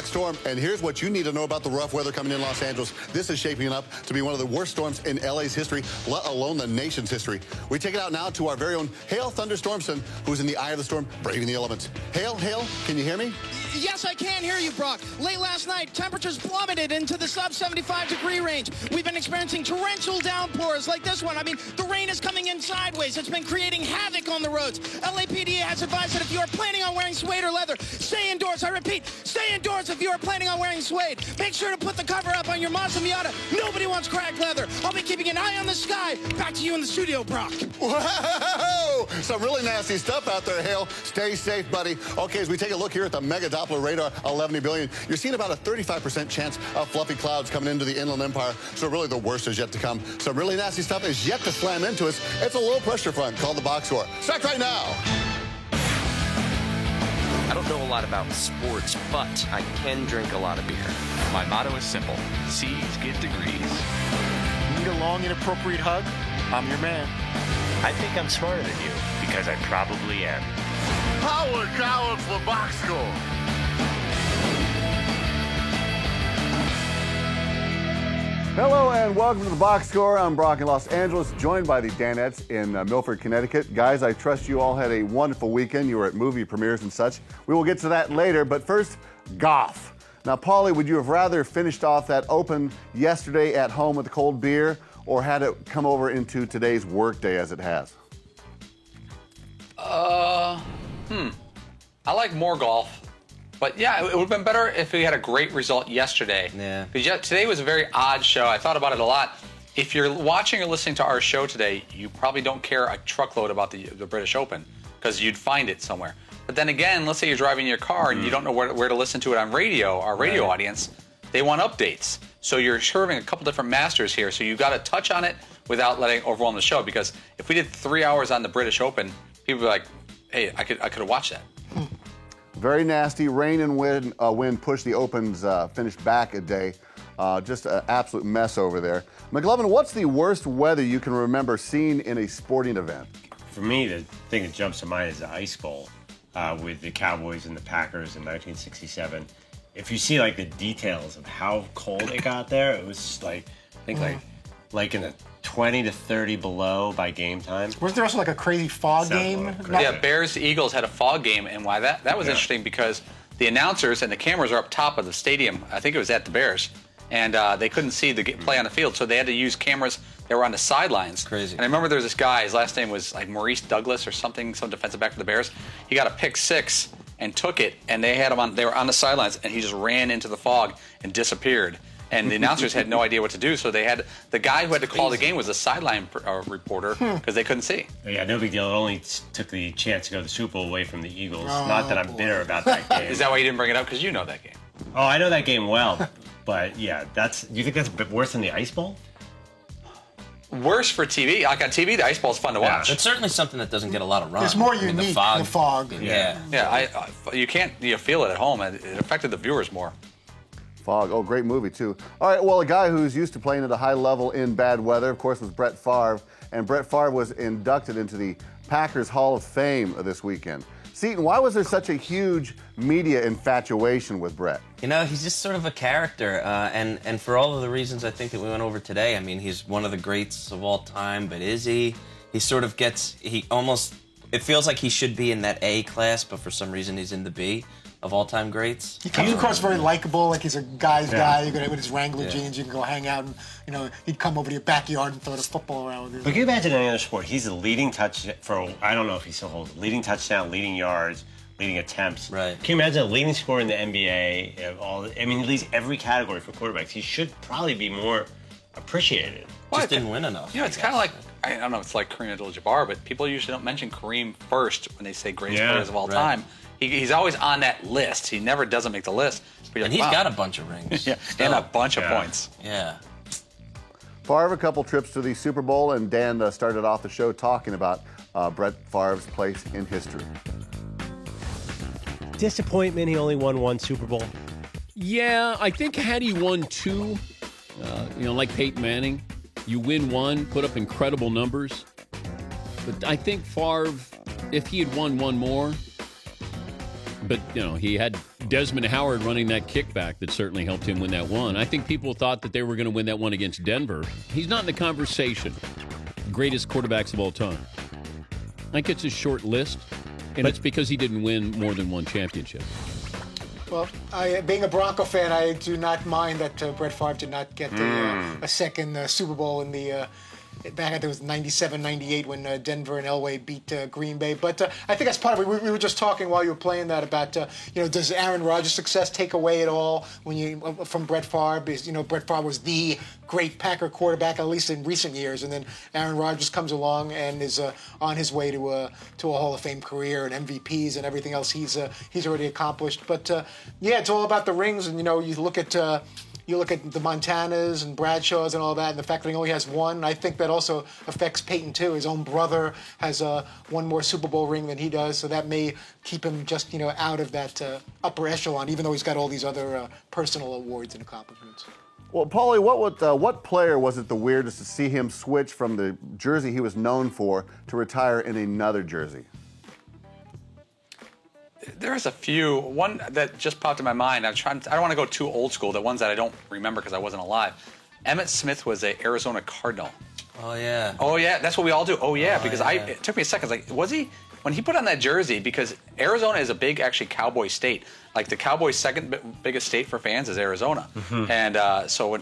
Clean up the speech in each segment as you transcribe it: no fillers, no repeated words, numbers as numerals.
perfect storm, and here's what you need to know about the rough weather coming in Los Angeles. This is shaping up to be one of the worst storms in LA's history, let alone the nation's history. We take it out now to our very own Hale Thunderstormson, who's in the eye of the storm, braving the elements. Hale, can you hear me? Yes, I can hear you, Brock. Late last night, temperatures plummeted into the sub-75-degree range. We've been experiencing torrential downpours like this one. I mean, the rain is coming in sideways. It's been creating havoc on the roads. LAPD has advised that if you are planning on wearing suede or leather, stay indoors. I repeat, stay indoors if you are planning on wearing suede. Make sure to put the cover up on your Mazda Miata. Nobody wants cracked leather. I'll be keeping an eye on the sky. Back to you in the studio, Brock. Whoa! Some really nasty stuff out there, Hale. Stay safe, buddy. Okay, as we take a look here at the Mega Doppler radar, 11 billion, you're seeing about a 35% chance of fluffy clouds coming into the Inland Empire. So really the worst is yet to come. Some really nasty stuff is yet to slam into us. It's a low pressure front called the box score. Start right now. I don't know a lot about sports, but I can drink a lot of beer. My motto is simple. C's get degrees. Need a long, inappropriate hug? I'm your man. I think I'm smarter than you, because I probably am. Howard Coward for box score. Hello and welcome to the box score. I'm Brock in Los Angeles, joined by the Danettes in Milford, Connecticut. Guys, I trust you all had a wonderful weekend. You were at movie premieres and such. We will get to that later, but first, golf. Now, Paulie, would you have rather finished off that Open yesterday at home with a cold beer, or had it come over into today's work day as it has? I like more golf. But yeah, it would have been better if we had a great result yesterday. Yeah. Because today was a very odd show. I thought about it a lot. If you're watching or listening to our show today, you probably don't care a truckload about the British Open, because you'd find it somewhere. But then again, let's say you're driving your car and you don't know where to listen to it on radio. Our radio audience, they want updates. So you're serving a couple different masters here. So you've got to touch on it without letting overwhelm the show. Because if we did 3 hours on the British Open, people would be like, hey, I could have watched that. Very nasty. Rain and wind pushed the Open's finish back a day. Just an absolute mess over there. McLovin, what's the worst weather you can remember seeing in a sporting event? For me, the thing that jumps to mind is the Ice Bowl with the Cowboys and the Packers in 1967. If you see like the details of how cold it got there, it was like, I think like in the 20 to 30 below by game time. Wasn't there also like a crazy fog game? Yeah, Bears-Eagles had a fog game, and why that was interesting because the announcers and the cameras are up top of the stadium. I think it was at the Bears, and they couldn't see the play on the field, so they had to use cameras that were on the sidelines. Crazy. And I remember there was this guy, his last name was like Maurice Douglas or something, some defensive back for the Bears. He got a pick six and took it, and they had him on. They were on the sidelines, and he just ran into the fog and disappeared. And the announcers had no idea what to do, so they had the guy who had to call the game was a sideline reporter because they couldn't see. Yeah, no big deal. It only took the chance to go to the Super Bowl away from the Eagles. Not that I'm bitter about that game. Is that why you didn't bring it up? Because you know that game. Oh, I know that game well, but yeah, you think that's a bit worse than the Ice Bowl? Worse for TV. Like on TV, the Ice Bowl is fun to watch. It's certainly something that doesn't get a lot of run. It's more unique, the fog. Yeah. You can't feel it at home. It affected the viewers more. Fog. Oh, great movie, too. All right, well, a guy who's used to playing at a high level in bad weather, of course, was Brett Favre. And Brett Favre was inducted into the Packers Hall of Fame this weekend. Seton, why was there such a huge media infatuation with Brett? You know, he's just sort of a character. And for all of the reasons I think that we went over today, I mean, he's one of the greats of all time, but is he? He sort of gets, it feels like he should be in that A class, but for some reason he's in the B of all-time greats. He comes across very likable, like he's a guy's guy. You with his Wrangler jeans, you can go hang out, and he'd come over to your backyard and throw the football around with you. But can you imagine any other sport? He's the leading touch for, I don't know if he still holds it, leading touchdown, leading yards, leading attempts. Right. Can you imagine a leading scorer in the NBA? He leads every category for quarterbacks. He should probably be more appreciated. Just didn't win enough. It's kind of like, I don't know, it's like Kareem Abdul-Jabbar, but people usually don't mention Kareem first when they say greatest players of all time. He's always on that list. He never doesn't make the list. And he's got a bunch of rings. And a bunch of points. Yeah. Favre, a couple trips to the Super Bowl, and Dan started off the show talking about Brett Favre's place in history. Disappointment, he only won one Super Bowl. Yeah, I think had he won two, like Peyton Manning, you win one, put up incredible numbers. But I think Favre, if he had won one more, but, he had Desmond Howard running that kickback that certainly helped him win that one. I think people thought that they were going to win that one against Denver. He's not in the conversation. Greatest quarterbacks of all time. I think it's a short list, and it's because he didn't win more than one championship. Well, being a Bronco fan, I do not mind that Brett Favre did not get a second Super Bowl in the back, I think it was 97, 98 when Denver and Elway beat Green Bay. But I think that's part of it. We were just talking while you were playing that about, does Aaron Rodgers' success take away at all from Brett Favre? Because, Brett Favre was the great Packer quarterback, at least in recent years. And then Aaron Rodgers comes along and is on his way to a Hall of Fame career and MVPs and everything else he's already accomplished. But, it's all about the rings. And, you look at the Montanas and Bradshaws and all that, and the fact that he only has one. I think that also affects Peyton, too. His own brother has one more Super Bowl ring than he does, so that may keep him just, out of that upper echelon, even though he's got all these other personal awards and accomplishments. Well, Paulie, what player was it the weirdest to see him switch from the jersey he was known for to retire in another jersey? There's a few. One that just popped in my mind. I don't want to go too old school. The ones that I don't remember because I wasn't alive. Emmitt Smith was an Arizona Cardinal. Oh yeah. Oh yeah. That's what we all do. Oh yeah. Because it took me a second. Like, was he when he put on that jersey? Because Arizona is a big, actually, Cowboy state. Like the Cowboys' second biggest state for fans is Arizona. Mm-hmm. And so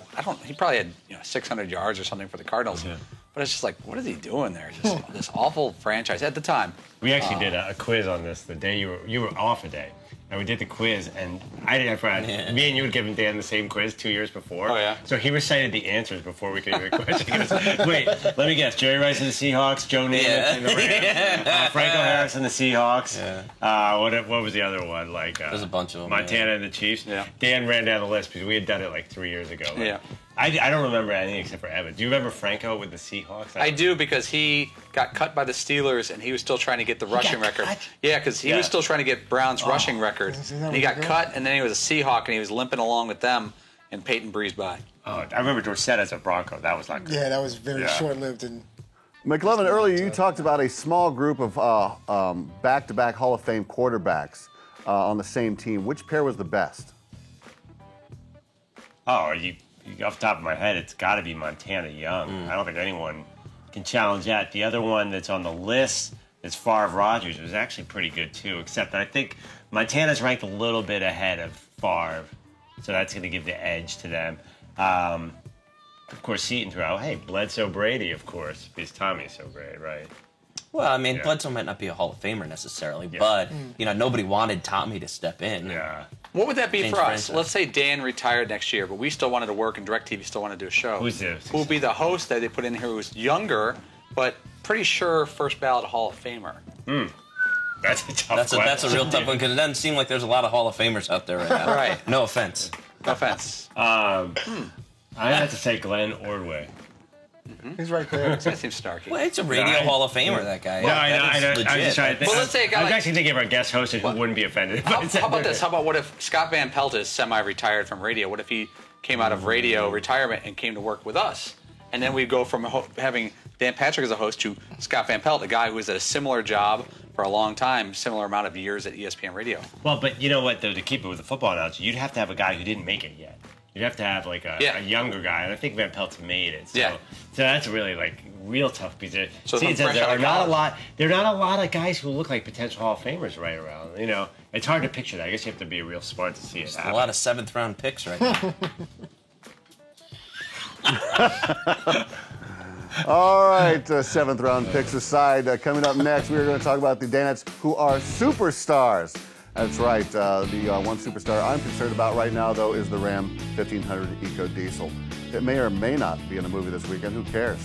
he probably had 600 yards or something for the Cardinals. Yeah. But it's just like, what is he doing there? Just this awful franchise at the time. We actually did a quiz on this the day you were off a day, and we did the quiz, and I forgot. Me and you had given Dan the same quiz 2 years before. Oh yeah. So he recited the answers before we could do the quiz. He goes, "Wait, let me guess. Jerry Rice and the Seahawks, Joe Namath and the Rams, Franco Harris and the Seahawks. What was the other one? Like there's a bunch of them. Montana and the Chiefs. Yeah. Dan ran down the list because we had done it like 3 years ago. Yeah. I don't remember anything except for Evan. Do you remember Franco with the Seahawks? I do, because he got cut by the Steelers and he was still trying to get the rushing record. Cut? Yeah, because he was still trying to get Brown's rushing record. And he got cut, and then he was a Seahawk, and he was limping along with them, and Peyton breezed by. Oh, I remember Dorsett as a Bronco. That was not good. Yeah, that was very short-lived. And McLovin, earlier you talked about a small group of back-to-back Hall of Fame quarterbacks on the same team. Which pair was the best? Oh, off the top of my head, it's got to be Montana Young. I don't think anyone can challenge that. The other one that's on the list is Favre Rodgers. It was actually pretty good, too, except that I think Montana's ranked a little bit ahead of Favre, so that's going to give the edge to them. Of course, Seton throughout. Hey, Bledsoe Brady, of course, because Tommy's so great, right? Well, I mean, Bledsoe might not be a Hall of Famer necessarily, but, nobody wanted Tommy to step in. Yeah. What would that be for us? franchise. Let's say Dan retired next year, but we still wanted to work and DirecTV still wanted to do a show. Who's this? Who would be the host that they put in here who's younger, but pretty sure first ballot Hall of Famer? That's a tough question. That's a real tough one, because it doesn't seem like there's a lot of Hall of Famers out there right now. Right. No offense. No offense. I have to say Glenn Ordway. he's right there. That seems snarky. Well, it's a radio Hall of Famer, that guy. No, I know. That is I was legit. just trying to think. Well, let's say a guy I was like- actually thinking of our guest host who wouldn't be offended. How about this? How about what if Scott Van Pelt is semi-retired from radio? What if he came out of radio retirement and came to work with us? And then we'd go from having Dan Patrick as a host to Scott Van Pelt, a guy who was at a similar job for a long time, similar amount of years at ESPN Radio. Well, but you know what, though, to keep it with the football analogy, you'd have to have a guy who didn't make it yet. You'd have to have like a younger guy, and I think Van Pelt's made it. So, so that's really like real tough because there are not a lot of guys who look like potential Hall of Famers right around. It's hard to picture that. I guess you have to be real smart to see it happen. A lot of 7th round picks right now. All right, 7th round picks aside, coming up next, we're going to talk about the Danettes who are superstars. That's right. The one superstar I'm concerned about right now, though, is the Ram 1500 Eco Diesel. It may or may not be in a movie this weekend. Who cares?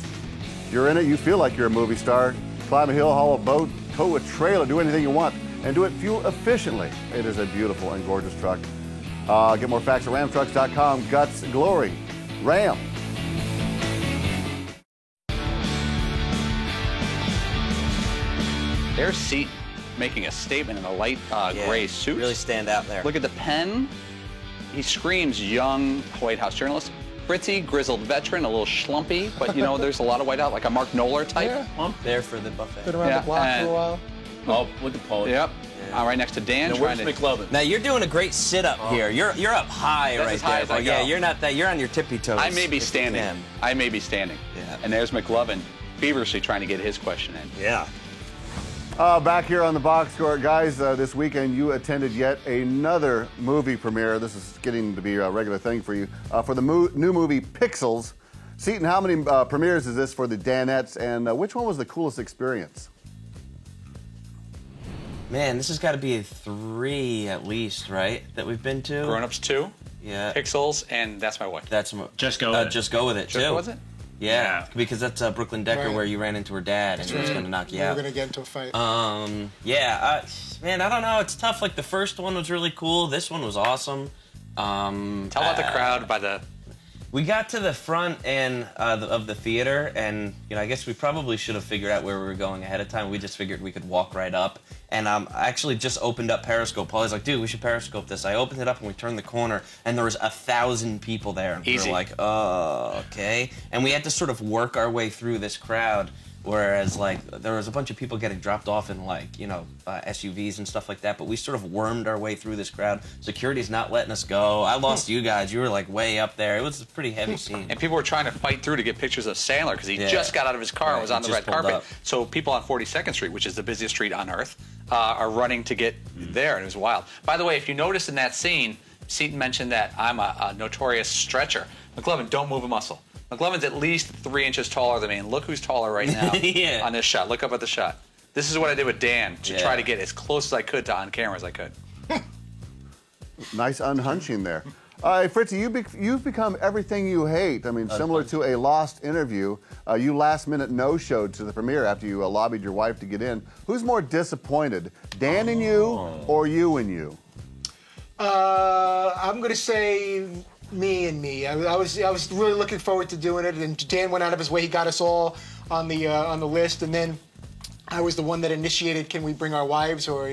If you're in it, you feel like you're a movie star. Climb a hill, haul a boat, tow a trailer, do anything you want, and do it fuel efficiently. It is a beautiful and gorgeous truck. Get more facts at ramtrucks.com. Guts, glory, Ram. There's Seton making a statement in a light gray suit. Really stand out there. Look at the pen. He screams young White House journalist. Fritzy, grizzled veteran, a little schlumpy, but there's a lot of whiteout, like a Mark Knoller type. I'm there for the buffet. Been around the block for a while. Oh, look at Paul. Yep. Right next to Dan. Now, where's McLovin? Now you're doing a great sit up here. You're up high That's right as high there. as I But yeah, go. you're not that. You're on your tippy toes. I may be if you standing. can. I may be standing. Yeah. And there's McLovin feverishly trying to get his question in. Yeah. Back here on the box score, guys, this weekend you attended yet another movie premiere. This is getting to be a regular thing for you. For the new movie Pixels. Seton, how many premieres is this for the Danettes, and which one was the coolest experience? Man, this has got to be 3 at least, right? That we've been to. Grown Ups 2, Yeah. Pixels, and That's My Wife. That's Just Go With It. Just go with it Just too. Go With It? Yeah, because that's Brooklyn Decker Right. where you ran into her dad and it's going to knock you We're out. gonna get into a fight. Man, I don't know. It's tough. Like the first one was really cool. This one was awesome. Tell about the crowd by the... We got to the front end of the theater, and I guess we probably should have figured out where we were going ahead of time. We just figured we could walk right up, and I actually just opened up Periscope. Paulie's like, "Dude, we should Periscope this." I opened it up, and we turned the corner, and there was 1,000 people there. And we Easy. were like, "Oh, okay." And we had to sort of work our way through this crowd. Whereas, like, there was a bunch of people getting dropped off in, like, SUVs and stuff like that, but we sort of wormed our way through this crowd. Security's not letting us go. I lost you guys. You were, like, way up there. It was a pretty heavy scene. And people were trying to fight through to get pictures of Sandler because he Yeah. just got out of his car and Right, was on he the just red pulled carpet. up. So people on 42nd Street, which is the busiest street on Earth, are running to get there, and it was wild. By the way, if you notice in that scene, Seton mentioned that I'm a notorious stretcher. McLovin, don't move a muscle. McLovin's at least 3 inches taller than me, and look who's taller right now Yeah. on this shot. Look up at the shot. This is what I did with Dan to Yeah. try to get as close as I could to on camera as I could. Nice unhunching there. Fritzy, you've become everything you hate. I mean, similar to a Lost interview, you last-minute no-showed to the premiere after you lobbied your wife to get in. Who's more disappointed, Dan in you or you in you? I'm going to say me and me. I was really looking forward to doing it, and Dan went out of his way. He got us all on the list, and then I was the one that initiated. Can we bring our wives, or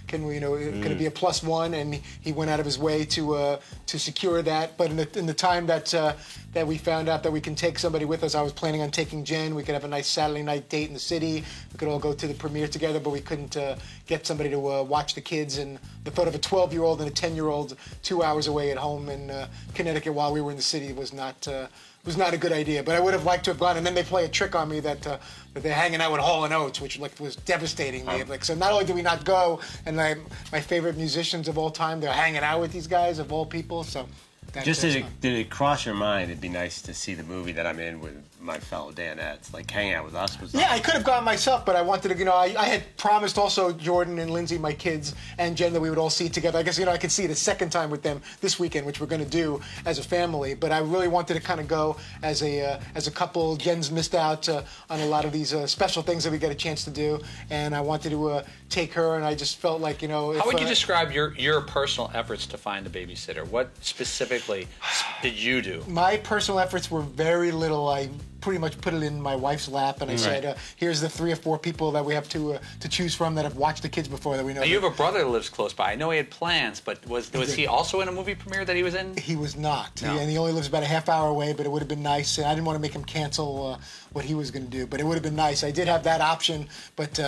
can we, can it be a +1? And he went out of his way to secure that. But in the time that we found out that we can take somebody with us, I was planning on taking Jen. We could have a nice Saturday night date in the city. We could all go to the premiere together, but we couldn't get somebody to watch the kids. And the thought of a 12-year-old and a 10-year-old 2 hours away at home in Connecticut while we were in the city was not a good idea. But I would have liked to have gone. And then they play a trick on me that they're hanging out with Hall & Oates, which was devastating me. So not only did we not go, and my favorite musicians of all time, they're hanging out with these guys of all people. So Did it cross your mind it'd be nice to see the movie that I'm in with my fellow Danettes, like hang out with us? Yeah, I could have gone myself, but I wanted to, I had promised also Jordan and Lindsay, my kids, and Jen that we would all see it together. I guess, I could see it a second time with them this weekend, which we're going to do as a family, but I really wanted to kind of go as a couple. Jen's missed out on a lot of these special things that we get a chance to do, and I wanted to take her, and I just felt like, How would you describe your personal efforts to find a babysitter? What specifically did you do? My personal efforts were very little. I pretty much put it in my wife's lap, and I said, "Here's the 3 or 4 people that we have to choose from that have watched the kids before that we know." Now, you have a brother that lives close by. I know he had plans, but was he also in a movie premiere that he was in? He was not, No. and he only lives about a half hour away. But it would have been nice, and I didn't want to make him cancel what he was going to do. But it would have been nice. I did have that option, but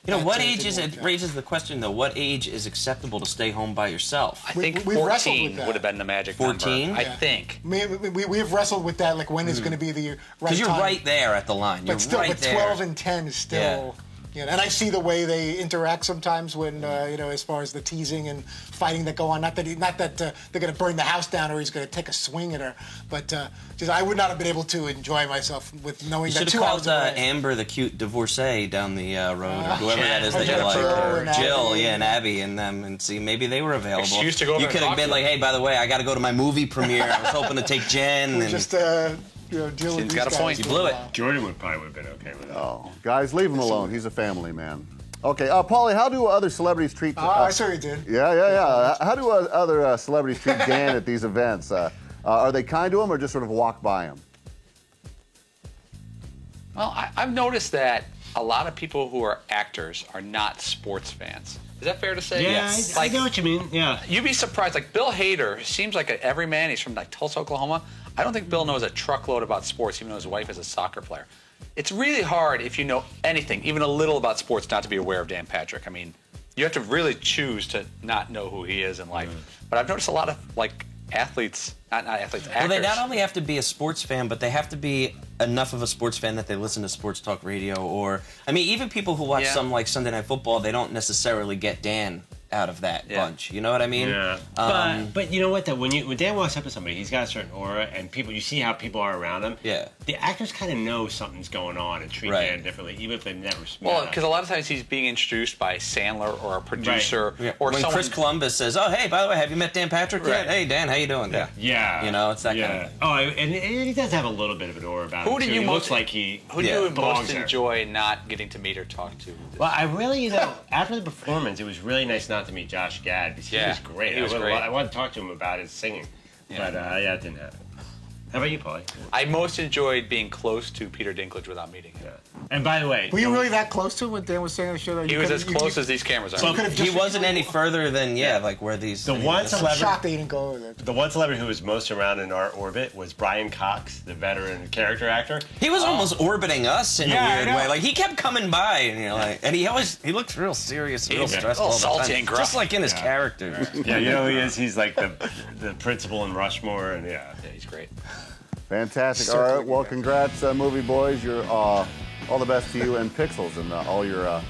what age is it? Raises the question though. What age is acceptable to stay home by yourself? I think we wrestled 14 with that. would have been the magic 14? number. I think. We have wrestled with that, like when is going to be the right Because you're time. right there at the line. You're But still, right but there. 12 and 10 is still. And I see the way they interact sometimes when as far as the teasing and fighting that go on. Not that they're going to burn the house down or he's going to take a swing at her, but just I would not have been able to enjoy myself with knowing You that should 2 have hours called away. Amber the cute divorcee down the road, or whoever that is or that you Jill like, and or Jill, Abby. and Abby, and them, and see maybe they were available. Excuse to go over You and could have talk been to like, them. hey, by the way, I got to go to my movie premiere. I was hoping to take Jen. We And just deal with Seems these got a guys point. for You blew a it. while. Jordan would probably have been okay with that. Oh, guys, leave him alone. He's a family man. Okay, Paulie, how do other celebrities treat? I saw you did. Yeah. How do other celebrities treat Dan at these events? Are they kind to him or just sort of walk by him? Well, I've noticed that a lot of people who are actors are not sports fans. Is that fair to say? Yeah, I know what you mean. Yeah. You'd be surprised. Like Bill Hader seems like an everyman. He's from like Tulsa, Oklahoma. I don't think Bill knows a truckload about sports, even though his wife is a soccer player. it's really hard if you know anything, even a little about sports, not to be aware of Dan Patrick. I mean, you have to really choose to not know who he is in life. But I've noticed a lot of athletes, not athletes, actors. Well, they not only have to be a sports fan, but they have to be enough of a sports fan that they listen to sports talk radio. Or, I mean, even people who watch some Sunday Night Football, they don't necessarily get Dan out of that bunch. You know what I mean? Yeah. But you know what though? When Dan walks up to somebody, he's got a certain aura, and you see how people are around him. Yeah. The actors kind of know something's going on and treat Dan differently, even if they've never. Well, because a lot of times he's being introduced by Sandler or a producer or when someone. Chris Columbus says, "Oh, hey, by the way, have you met Dan Patrick yet? Hey, Dan, how you doing?" Yeah. You know, it's that kind of thing. Oh, and he does have a little bit of an aura about him. Who do you most enjoy not getting to meet or talk to? Well, I really, after the performance, it was really nice not to meet Josh Gad because he was great. He was great. I wanted to talk to him about his singing, but it didn't happen. How about you, Paulie? I most enjoyed being close to Peter Dinklage without meeting him. And by the way, were you really that close to him when Dan was saying on the show? That he was as close as these cameras are. So he wasn't any further than where these. The one celebrity. Shocked they didn't go over there. The one celebrity who was most around in our orbit was Brian Cox, the veteran character actor. He was almost orbiting us in a weird way. Like he kept coming by, and you're like, and he looked real serious, real stressful, all the time, just like in his character. Yeah, you know who he is? He's like the principal in Rushmore, and he's great. Fantastic. All right. Well, congrats, movie boys. You're all the best to you and Pixels and all your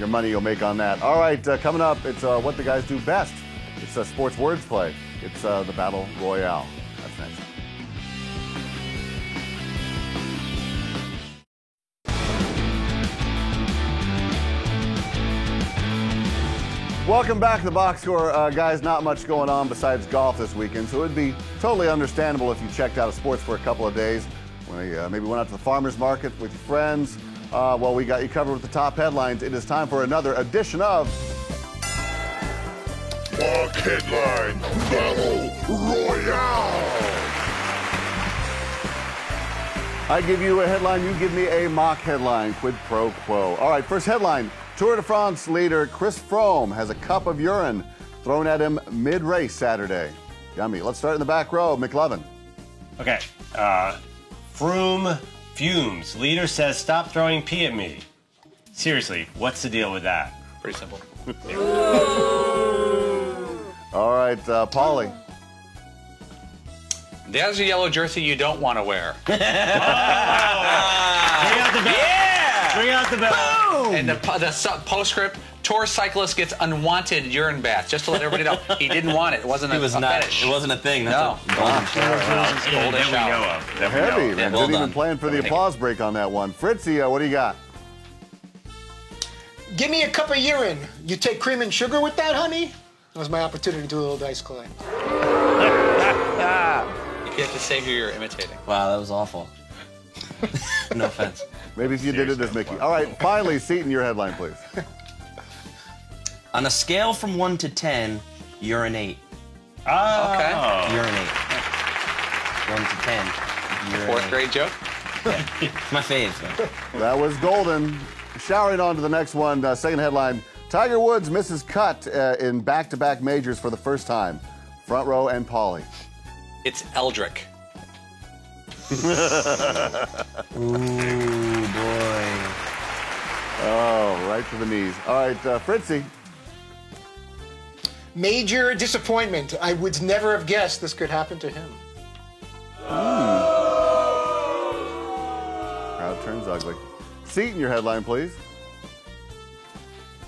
money you'll make on that. All right. Coming up, it's what the guys do best. It's sports wordplay. It's the Battle Royale. That's next. Welcome back to the Box Score. Guys, not much going on besides golf this weekend, so it would be totally understandable if you checked out of sports for a couple of days. When you maybe went out to the farmer's market with your friends. Well, we got you covered with the top headlines. It is time for another edition of Mock Headline Battle Royale. I give you a headline, you give me a mock headline. Quid pro quo. All right, first headline. Tour de France leader Chris Froome has a cup of urine thrown at him mid-race Saturday. Yummy. Let's start in the back row. McLovin. Okay. Froome fumes. Leader says, "Stop throwing pee at me." Seriously, what's the deal with that? Pretty simple. All right, Paulie. There's a yellow jersey you don't want to wear. Bring out the bell. Yeah! Bring out the bell. And the postscript: Tour cyclist gets unwanted urine bath. Just to let everybody know, he didn't want it. It wasn't a fetish. It wasn't a thing. No. Golden shower. Golden shower. Heavy. Yeah, Didn't even plan for the applause break on that one. Fritzy, what do you got? Give me a cup of urine. You take cream and sugar with that, honey? That was my opportunity to do a little dice clay. You have to say who you're imitating. Wow, that was awful. No offense. Maybe if you did it as Mickey. All right, finally, Seton, your headline, please. On a scale from 1 to 10, urinate. Oh. Okay. Urinate. 1 to 10. Urinate. Fourth grade joke? It's my fave. So. That was golden. Showering on to the next one. Second headline. Tiger Woods misses cut in back-to-back majors for the first time. Front row and Paulie. It's Eldrick. Ooh, boy. Oh, right to the knees. All right, Fritzy. Major disappointment. I would never have guessed this could happen to him. Crowd turns ugly. Seton, your headline, please.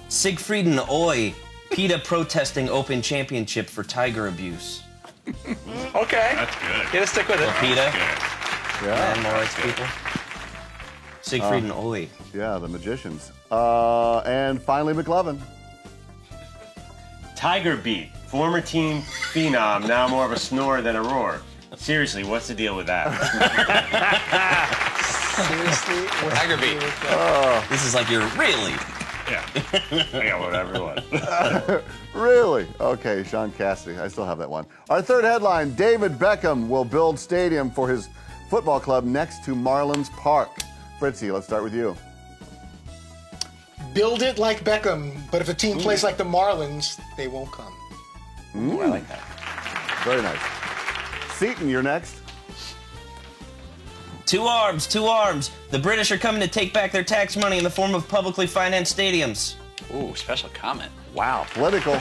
Siegfried and Oy. PETA protesting Open Championship for tiger abuse. Okay. That's good. You gotta stick with it. PETA. Yeah. Animal rights people. Siegfried and Oy. Yeah, the magicians. And finally, McLovin. Tiger beat. Former team phenom, now more of a snore than a roar. Seriously, what's the deal with that? Seriously? Tiger beat. This is like you're really. Yeah. I got whatever you want. Really? Okay, Sean Cassidy. I still have that one. Our third headline, David Beckham will build stadium for his football club next to Marlins Park. Fritzy, let's start with you. Build it like Beckham, but if a team plays like the Marlins, they won't come. Ooh, I like that. Very nice. Seton, you're next. Two arms, two arms. The British are coming to take back their tax money in the form of publicly financed stadiums. Ooh, special comment. Wow. Political.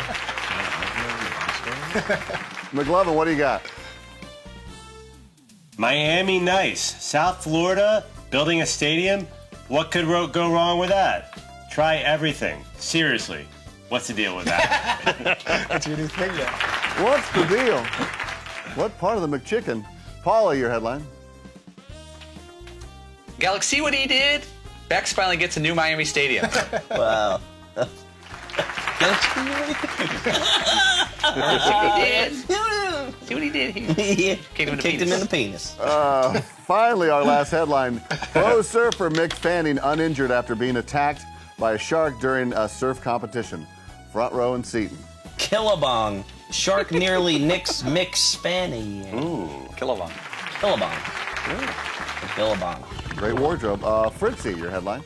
McLovin, what do you got? Miami nice. South Florida, building a stadium. What could go wrong with that? Try everything. Seriously. What's the deal with that? That's your new thing now. What's the deal? What part of the McChicken? Paula, your headline. Galaxy, see what he did? Bex finally gets a new Miami stadium. Wow. See what he did here? Kicked him in the penis. Finally, our last headline. Pro surfer Mick Fanning uninjured after being attacked by a shark during a surf competition. Front row and Seton. Killabong. Shark nearly nicks Mick Fanning. Ooh. Killabong. Killabong. Killabong. Great wardrobe. Fritzy, your headline.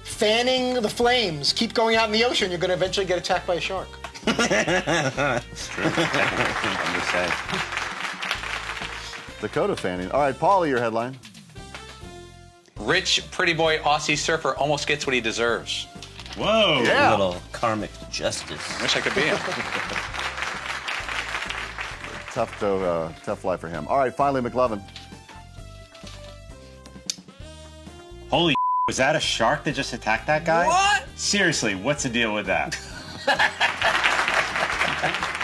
Fanning the flames. Keep going out in the ocean. You're going to eventually get attacked by a shark. It's true. I'm just saying. Dakota Fanning. All right, Paula, your headline. Rich, pretty boy Aussie surfer almost gets what he deserves. Whoa. Yeah. A little karmic justice. Wish I could be him. Tough life for him. All right, finally, McLovin. Holy was that a shark that just attacked that guy? What? Seriously, what's the deal with that?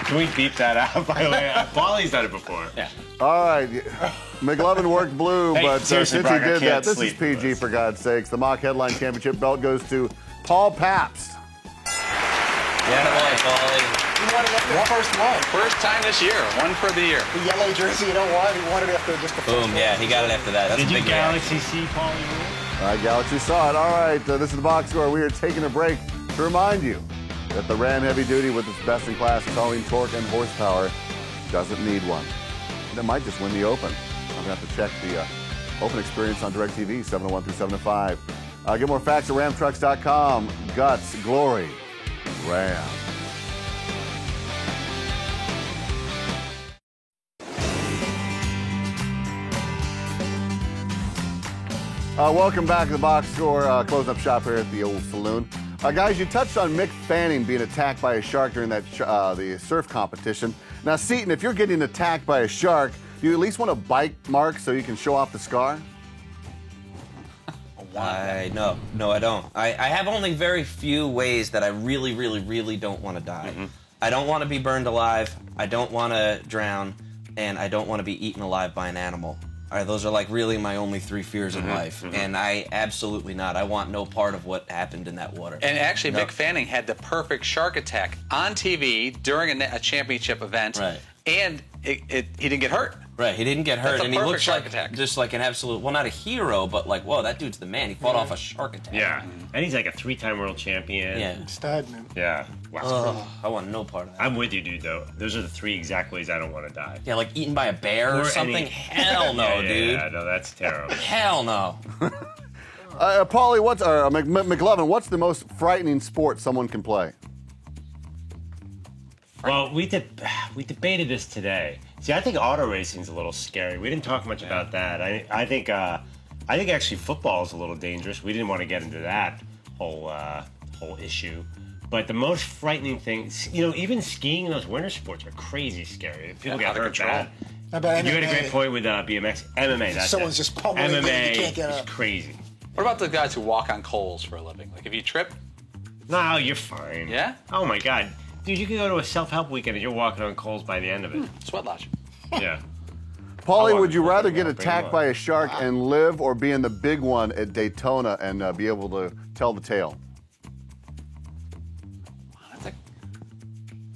Can we beep that out, by the way? Paulie's done it before. Yeah. All right, McLovin worked blue, Hey, but since seriously, he Brock, I did that, can't this is sleep PG with for God's sakes. The mock headline championship belt goes to Paul Pabst. Yeah, boy, Paulie. He won it after the first one. First time this year. One for the year. The yellow jersey, you know why? He won it after just the first Boom, one. yeah, he got it after that. That's Did a you big reaction. Galaxy see Paulie? All right, Galaxy saw it. All right, this is the box score. We are taking a break to remind you that the Ram Heavy Duty, with its best-in-class towing, torque, and horsepower, doesn't need one. That might just win the Open. I'm going to have to check the Open experience on DirecTV, 701 through 705. Get more facts at ramtrucks.com. Guts, glory, Ram. Welcome back to the box score. Closing up shop here at the old saloon. Guys, you touched on Mick Fanning being attacked by a shark during that the surf competition. Now, Seton, if you're getting attacked by a shark, do you at least want a bite mark so you can show off the scar? No, I don't. I have only very few ways that I really, really, really don't want to die. Mm-hmm. I don't want to be burned alive, I don't want to drown, and I don't want to be eaten alive by an animal. All right, those are like really my only three fears in life, and I absolutely not. I want no part of what happened in that water. And actually, No. Mick Fanning had the perfect shark attack on TV during a championship event, Right. and he didn't get hurt. Right, he didn't get hurt, That's a and he perfect looks shark like attack. just like an absolute, well, not a hero, but like, whoa, that dude's the man. He fought off a shark attack. Yeah. And he's like a 3-time world champion. Yeah. Stud, man. Yeah. Wow. I want no part of that. I'm with you, dude, though. Those are the 3 exact ways I don't want to die. Yeah, like eaten by a bear or something? any- Hell no, yeah, dude. Yeah, no, that's terrible. Hell no. Paulie, McLovin, what's the most frightening sport someone can play? Well, we debated this today. See, I think auto racing's a little scary. We didn't talk much about that. I think actually football is a little dangerous. We didn't want to get into that whole issue. But the most frightening thing, even skiing and those winter sports are crazy scary. People get out of hurt control. bad. How about You had a MMA? great point with BMX. MMA, that's Someone's it. just pummeling you, MMA you can't get is up. crazy. What about the guys who walk on coals for a living? Like, if you trip, No, you're fine. Yeah? Oh, my God. Dude, you can go to a self-help weekend and you're walking on coals by the end of it. sweat lodge. Yeah. Paulie, want would you to rather bring get them up, attacked by a shark and live, or be in the big one at Daytona and be able to tell the tale?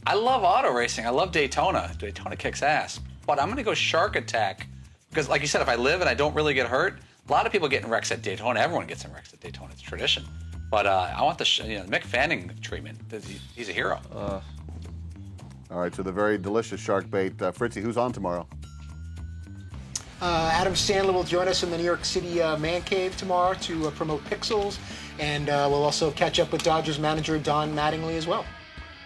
I love auto racing. I love Daytona. Daytona kicks ass. But I'm going to go shark attack because, like you said, if I live and I don't really get hurt, a lot of people get in wrecks at Daytona. Everyone gets in wrecks at Daytona. It's tradition. But I want the Mick Fanning treatment. He's a hero. All right, so the very delicious shark bait. Fritzy, who's on tomorrow? Adam Sandler will join us in the New York City Man Cave tomorrow to promote Pixels, and we'll also catch up with Dodgers manager Don Mattingly as well,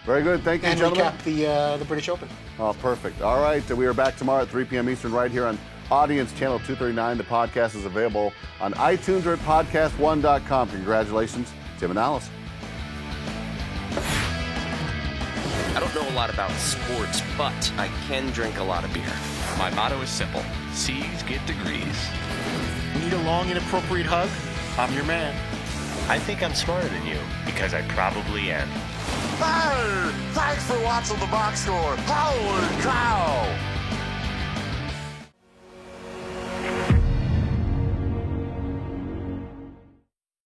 Very good. Thank you, and gentlemen. recap the British Open. Oh, perfect. All right, we are back tomorrow at 3 p.m. Eastern right here on Audience Channel 239. The podcast is available on iTunes or at podcast1.com. Congratulations, Tim and Alice. I don't know a lot about sports, but I can drink a lot of beer. My motto is simple. C's get degrees. Need a long, inappropriate hug? I'm your man. I think I'm smarter than you, because I probably am. Hey, thanks for watching the box score. Holy cow!